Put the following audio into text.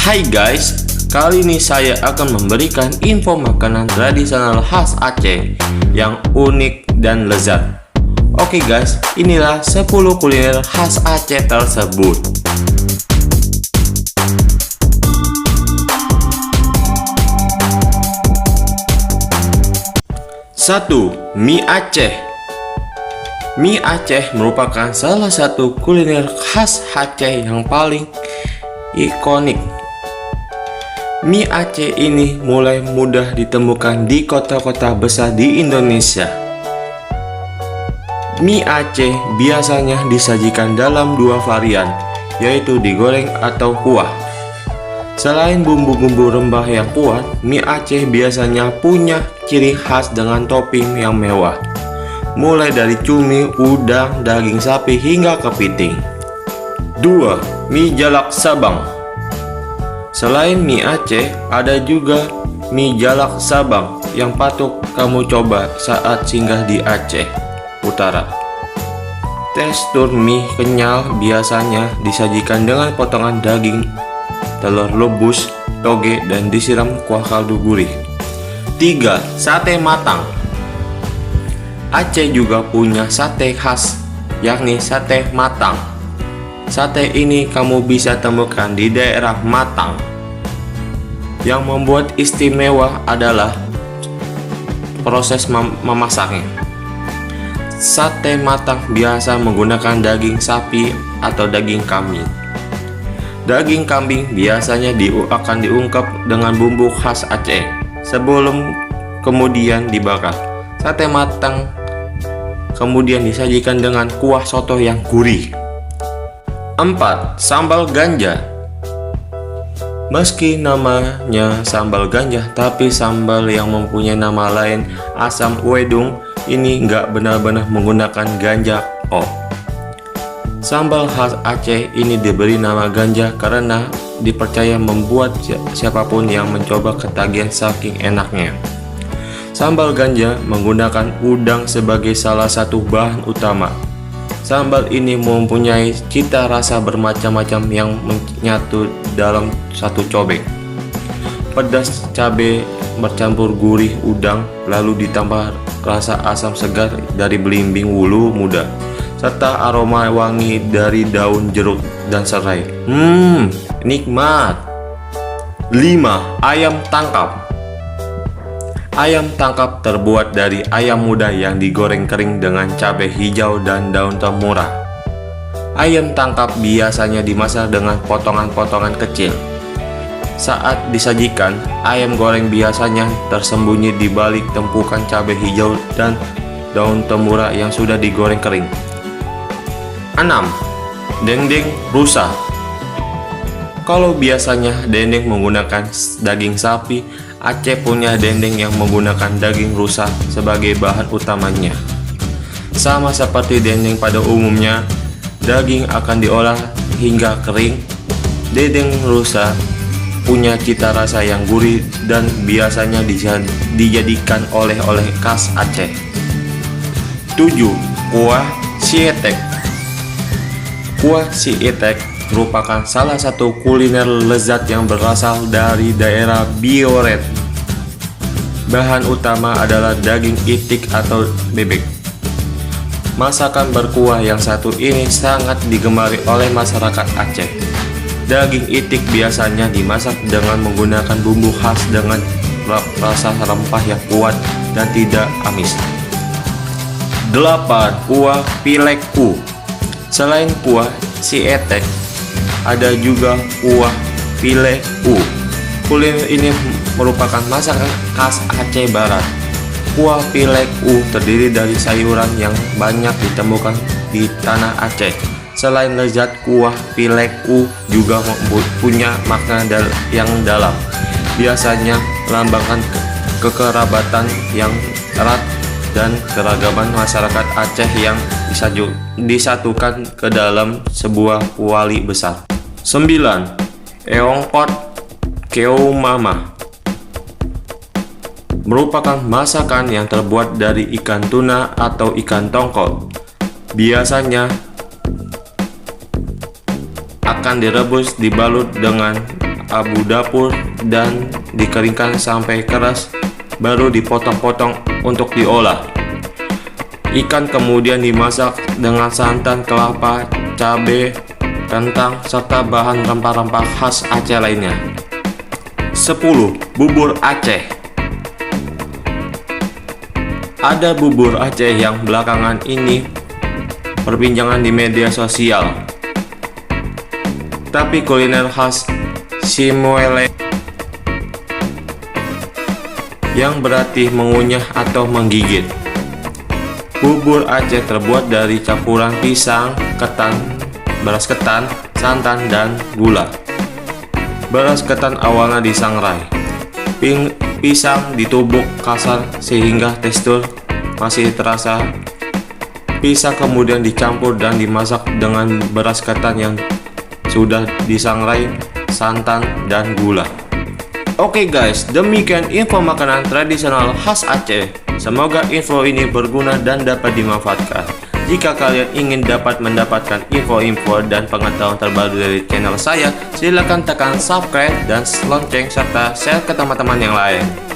Hai guys, kali ini saya akan memberikan info makanan tradisional khas Aceh yang unik dan lezat. Oke guys, inilah 10 kuliner khas Aceh tersebut. 1. Mie Aceh. Mie Aceh merupakan salah satu kuliner khas Aceh yang paling ikonik. Mie Aceh ini mulai mudah ditemukan di kota-kota besar di Indonesia. Mie Aceh biasanya disajikan dalam dua varian, yaitu digoreng atau kuah. Selain bumbu-bumbu rempah yang kuat, mie Aceh biasanya punya ciri khas dengan topping yang mewah, mulai dari cumi, udang, daging sapi hingga kepiting. 2. Mie Jalak Sabang. Selain mie Aceh, ada juga mie Jalak Sabang yang patut kamu coba saat singgah di Aceh Utara. Tekstur mie kenyal biasanya disajikan dengan potongan daging, telur rebus, toge, dan disiram kuah kaldu gurih. 3. Sate matang. Aceh juga punya sate khas, yakni sate matang. Sate ini kamu bisa temukan di daerah Matang. Yang membuat istimewa adalah proses memasaknya. Sate matang biasa menggunakan daging sapi atau daging kambing. Daging kambing biasanya akan diungkep dengan bumbu khas Aceh sebelum kemudian dibakar. Sate matang kemudian disajikan dengan kuah soto yang gurih. 4. Sambal ganja. Meski namanya sambal ganja, tapi sambal yang mempunyai nama lain asam wedung ini nggak benar-benar menggunakan ganja. Sambal khas Aceh ini diberi nama ganja karena dipercaya membuat siapapun yang mencoba ketagihan saking enaknya. Sambal ganja menggunakan udang sebagai salah satu bahan utama. Sambal ini mempunyai cita rasa bermacam-macam yang menyatu dalam satu cobek. Pedas cabai bercampur gurih udang, lalu ditambah rasa asam segar dari belimbing wulu muda, serta aroma wangi dari daun jeruk dan serai. Nikmat. 5. Ayam tangkap. Ayam tangkap terbuat dari ayam muda yang digoreng kering dengan cabai hijau dan daun temura. Ayam tangkap biasanya dimasak dengan potongan-potongan kecil. Saat disajikan, ayam goreng biasanya tersembunyi di balik tumpukan cabai hijau dan daun temura yang sudah digoreng kering. 6. Dendeng rusa. Kalau biasanya dendeng menggunakan daging sapi, Aceh punya dendeng yang menggunakan daging rusa sebagai bahan utamanya. Sama seperti dendeng pada umumnya, daging akan diolah hingga kering. Dendeng rusa punya cita rasa yang gurih dan biasanya dijadikan oleh-oleh khas Aceh. 7. Kuah sietek. Kuah sietek merupakan salah satu kuliner lezat yang berasal dari daerah Bioret. Bahan utama adalah daging itik atau bebek. Masakan berkuah yang satu ini sangat digemari oleh masyarakat Aceh. Daging itik biasanya dimasak dengan menggunakan bumbu khas dengan rasa rempah yang kuat dan tidak amis. 8. Kuah pileku. Selain kuah sietek, ada juga kuah pileku. Kuliner ini merupakan masakan khas Aceh Barat. Kuah pileku terdiri dari sayuran yang banyak ditemukan di tanah Aceh. Selain lezat, kuah pileku juga punya makna yang dalam. Biasanya melambangkan kekerabatan yang erat dan keragaman masyarakat Aceh yang disatukan ke dalam sebuah kuali besar. 9. Eongkot keumama merupakan masakan yang terbuat dari ikan tuna atau ikan tongkol. Biasanya akan direbus dibalut dengan abu dapur dan dikeringkan sampai keras, baru dipotong-potong untuk diolah. Ikan kemudian dimasak dengan santan, kelapa, cabai, kentang, serta bahan rempah-rempah khas Aceh lainnya. 10. Bubur Aceh. Ada bubur Aceh yang belakangan ini perbincangan di media sosial. Tapi kuliner khas Simuele, yang berarti mengunyah atau menggigit. Bubur Aceh terbuat dari campuran pisang, ketan, beras ketan, santan, dan gula. Beras ketan awalnya disangrai. Pisang ditubuk kasar sehingga tekstur masih terasa. Pisang kemudian dicampur dan dimasak dengan beras ketan yang sudah disangrai, santan, dan gula. Oke guys, demikian info makanan tradisional khas Aceh. Semoga info ini berguna dan dapat dimanfaatkan. Jika kalian ingin dapat mendapatkan info-info dan pengetahuan terbaru dari channel saya, silakan tekan subscribe dan lonceng serta share ke teman-teman yang lain.